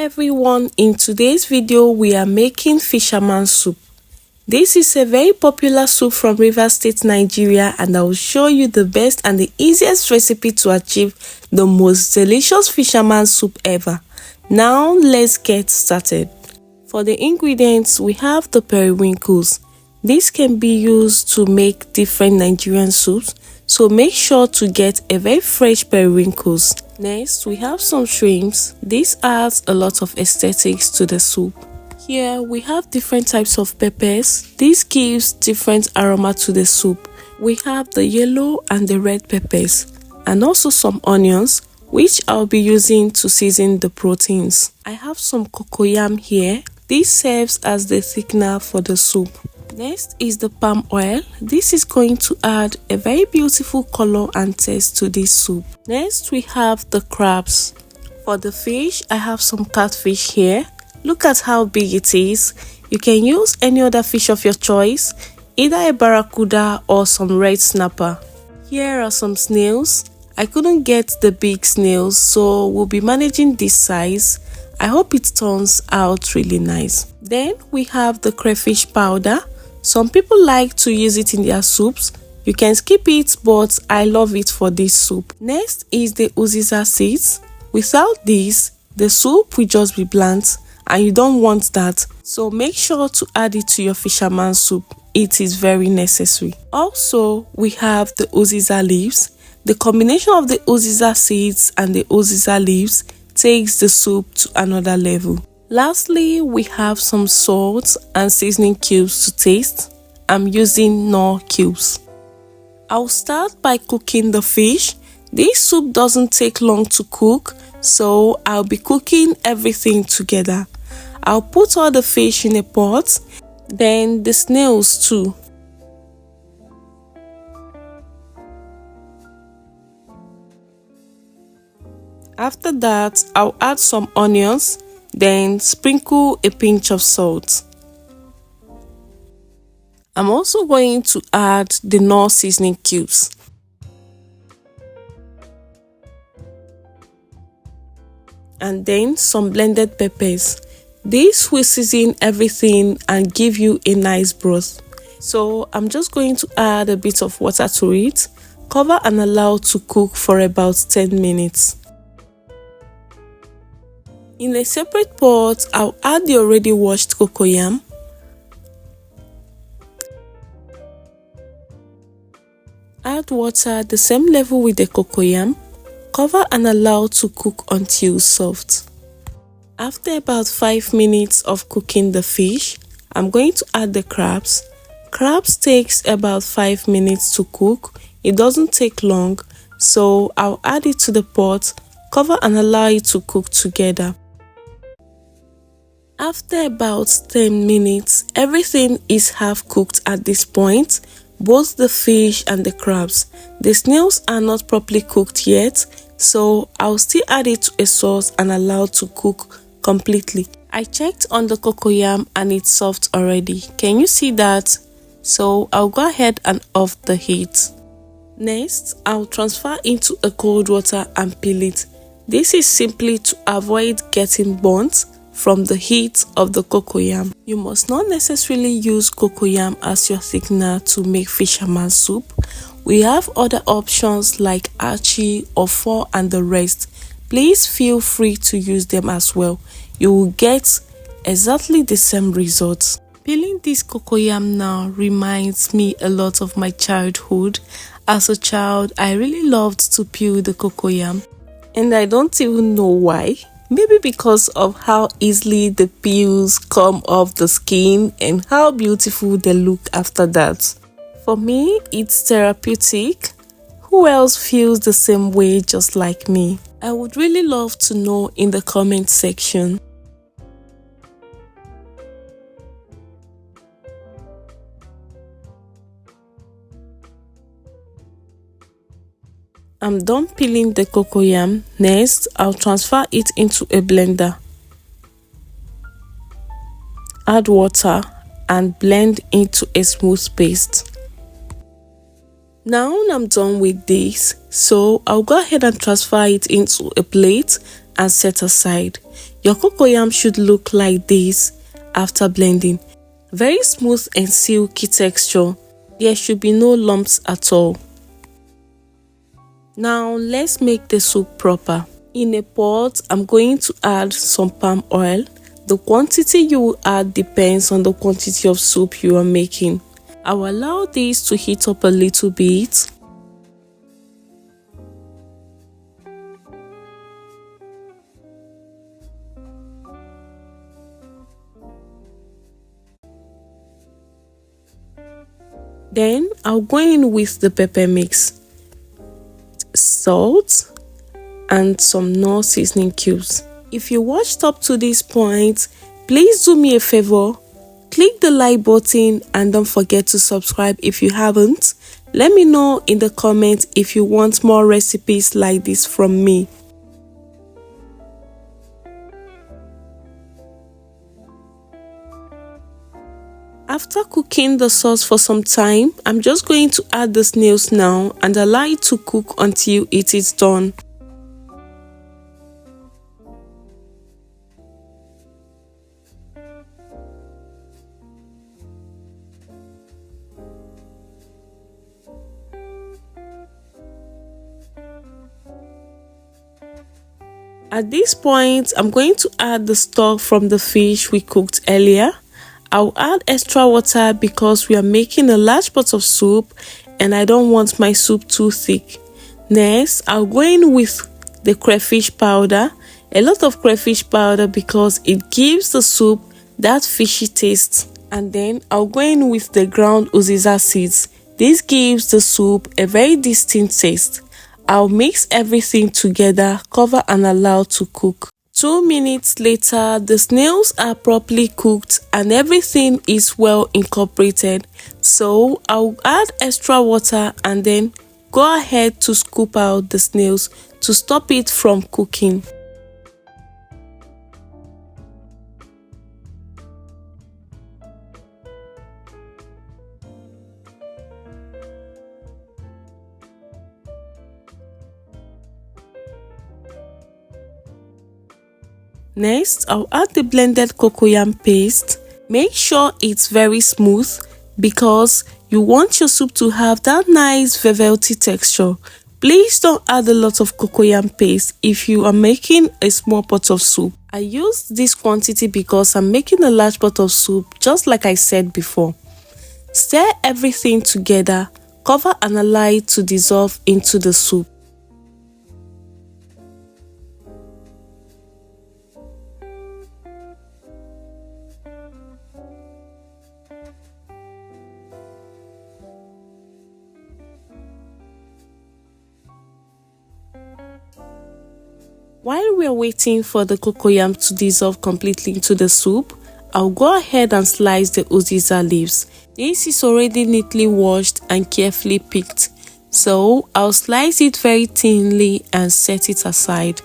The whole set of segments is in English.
Hi everyone, in today's video we are making fisherman soup. This is a very popular soup from Rivers State, Nigeria, and I will show you the best and the easiest recipe to achieve the most delicious fisherman soup ever. Now let's get started. For the ingredients, we have the periwinkles. This can be used to make different Nigerian soups, so make sure to get a very fresh periwinkles. Next, we have some shrimps. This adds a lot of aesthetics to the soup. Here we have different types of peppers. This gives different aroma to the soup. We have the yellow and the red peppers, and also some onions, which I'll be using to season the proteins. I have some cocoyam here. This serves as the thickener for the soup. Next is the palm oil. This is going to add a very beautiful color and taste to this soup. Next we have the crabs. For the fish, I have some catfish here. Look at how big it is. You can use any other fish of your choice, either a barracuda or some red snapper. Here are some snails. I couldn't get the big snails, so we'll be managing this size. I hope it turns out really nice. Then we have the crayfish powder. Some people like to use it in their soups. You can skip it, but I love it for this soup. Next is the Uziza seeds. Without this, the soup will just be bland, and you don't want that. So make sure to add it to your fisherman soup. It is very necessary. Also, we have the Uziza leaves. The combination of the Uziza seeds and the Uziza leaves takes the soup to another level. Lastly, we have some salt and seasoning cubes to taste. I'm using Knorr cubes. I'll start by cooking the fish. This soup doesn't take long to cook, so I'll be cooking everything together. I'll put all the fish in a pot, then the snails too. After that, I'll add some onions, then sprinkle a pinch of salt. I'm also going to add the Knorr seasoning cubes. And then some blended peppers. This will season everything and give you a nice broth. So I'm just going to add a bit of water to it, cover and allow to cook for about 10 minutes. In a separate pot, I'll add the already washed cocoyam. Add water the same level with the cocoyam. Cover and allow to cook until soft. After about 5 minutes of cooking the fish, I'm going to add the crabs. Crabs takes about 5 minutes to cook. It doesn't take long, so I'll add it to the pot, cover and allow it to cook together. After about 10 minutes, everything is half cooked at this point, both the fish and the crabs. The snails are not properly cooked yet, so I'll still add it to a sauce and allow to cook completely. I checked on the cocoyam and it's soft already. Can you see that? So I'll go ahead and off the heat. Next, I'll transfer into a cold water and peel it. This is simply to avoid getting burnt from the heat of the cocoyam. You must not necessarily use cocoyam as your thickener to make fisherman soup. We have other options like archie or pho and the rest. Please feel free to use them as well. You will get exactly the same results. Peeling this cocoyam now reminds me a lot of my childhood. As a child, I really loved to peel the cocoyam, and I don't even know why. Maybe because of how easily the peels come off the skin and how beautiful they look after that. For me, it's therapeutic. Who else feels the same way just like me? I would really love to know in the comment section. I'm done peeling the cocoyam. Next, I'll transfer it into a blender. Add water and blend into a smooth paste. Now I'm done with this, so I'll go ahead and transfer it into a plate and set aside. Your cocoyam should look like this after blending. Very smooth and silky texture. There should be no lumps at all. Now let's make the soup proper. In a pot, I'm going to add some palm oil. The quantity you will add depends on the quantity of soup you are making. I will allow this to heat up a little bit. Then I'll go in with the pepper mix, salt, and some Knorr seasoning cubes. If you watched up to this point, please do me a favor, click the like button and don't forget to subscribe if you haven't. Let me know in the comments if you want more recipes like this from me. After cooking the sauce for some time, I'm just going to add the snails now and allow it to cook until it is done. At this point, I'm going to add the stock from the fish we cooked earlier. I'll add extra water because we are making a large pot of soup and I don't want my soup too thick. Next, I'll go in with the crayfish powder. A lot of crayfish powder because it gives the soup that fishy taste. And then I'll go in with the ground Uziza seeds. This gives the soup a very distinct taste. I'll mix everything together, cover and allow to cook. 2 minutes later, the snails are properly cooked and everything is well incorporated. So I'll add extra water and then go ahead to scoop out the snails to stop it from cooking. Next, I'll add the blended cocoyam paste. Make sure it's very smooth because you want your soup to have that nice velvety texture. Please don't add a lot of cocoyam paste if you are making a small pot of soup. I use this quantity because I'm making a large pot of soup, just like I said before. Stir everything together, cover and allow it to dissolve into the soup. While we are waiting for the cocoyam to dissolve completely into the soup, I'll go ahead and slice the Uziza leaves. This is already neatly washed and carefully picked, so I'll slice it very thinly and set it aside.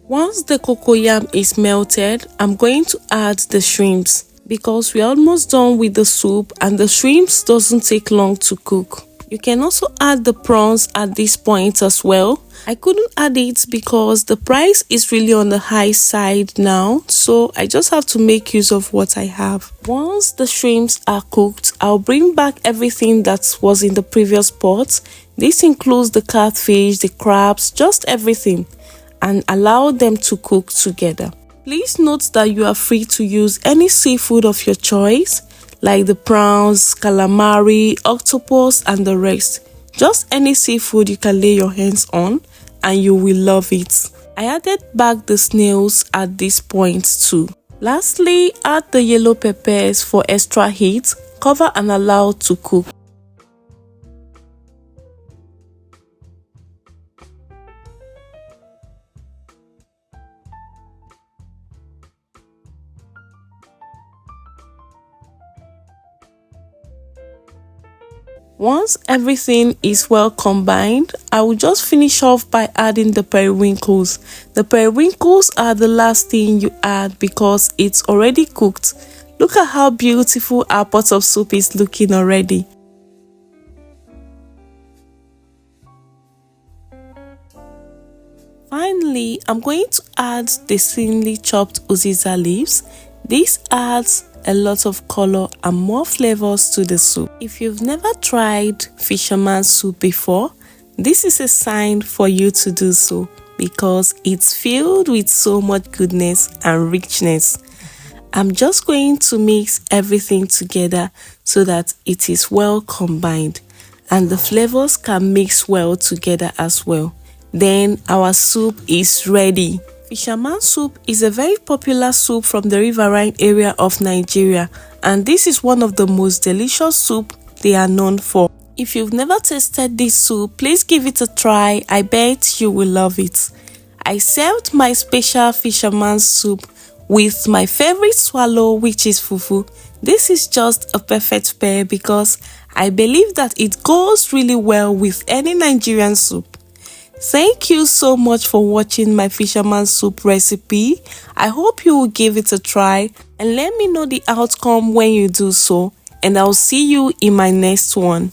Once the cocoyam is melted, I'm going to add the shrimps because we're almost done with the soup and the shrimps doesn't take long to cook. You can also add the prawns at this point as well. I couldn't add it because the price is really on the high side now, so I just have to make use of what I have. Once the shrimps are cooked, I'll bring back everything that was in the previous pot. This includes the catfish, the crabs, just everything, and allow them to cook together. Please note that you are free to use any seafood of your choice, like the prawns, calamari, octopus and the rest. Just any seafood you can lay your hands on and you will love it. I added back the snails at this point too. Lastly, add the yellow peppers for extra heat, cover and allow to cook. Once everything is well combined, I will just finish off by adding the periwinkles. The periwinkles are the last thing you add because it's already cooked. Look at how beautiful our pot of soup is looking already. Finally, I'm going to add the thinly chopped Uziza leaves. This adds a lot of color and more flavors to the soup. If you've never tried fisherman soup before, this is a sign for you to do so because it's filled with so much goodness and richness. I'm just going to mix everything together so that it is well combined and the flavors can mix well together as well. Then our soup is ready. Fisherman soup is a very popular soup from the riverine area of Nigeria, and this is one of the most delicious soup they are known for. If you've never tasted this soup, please give it a try. I bet you will love it. I served my special fisherman soup with my favorite swallow, which is fufu. This is just a perfect pair because I believe that it goes really well with any Nigerian soup. Thank you so much for watching my fisherman soup recipe. I hope you will give it a try and let me know the outcome when you do so, and I'll see you in my next one.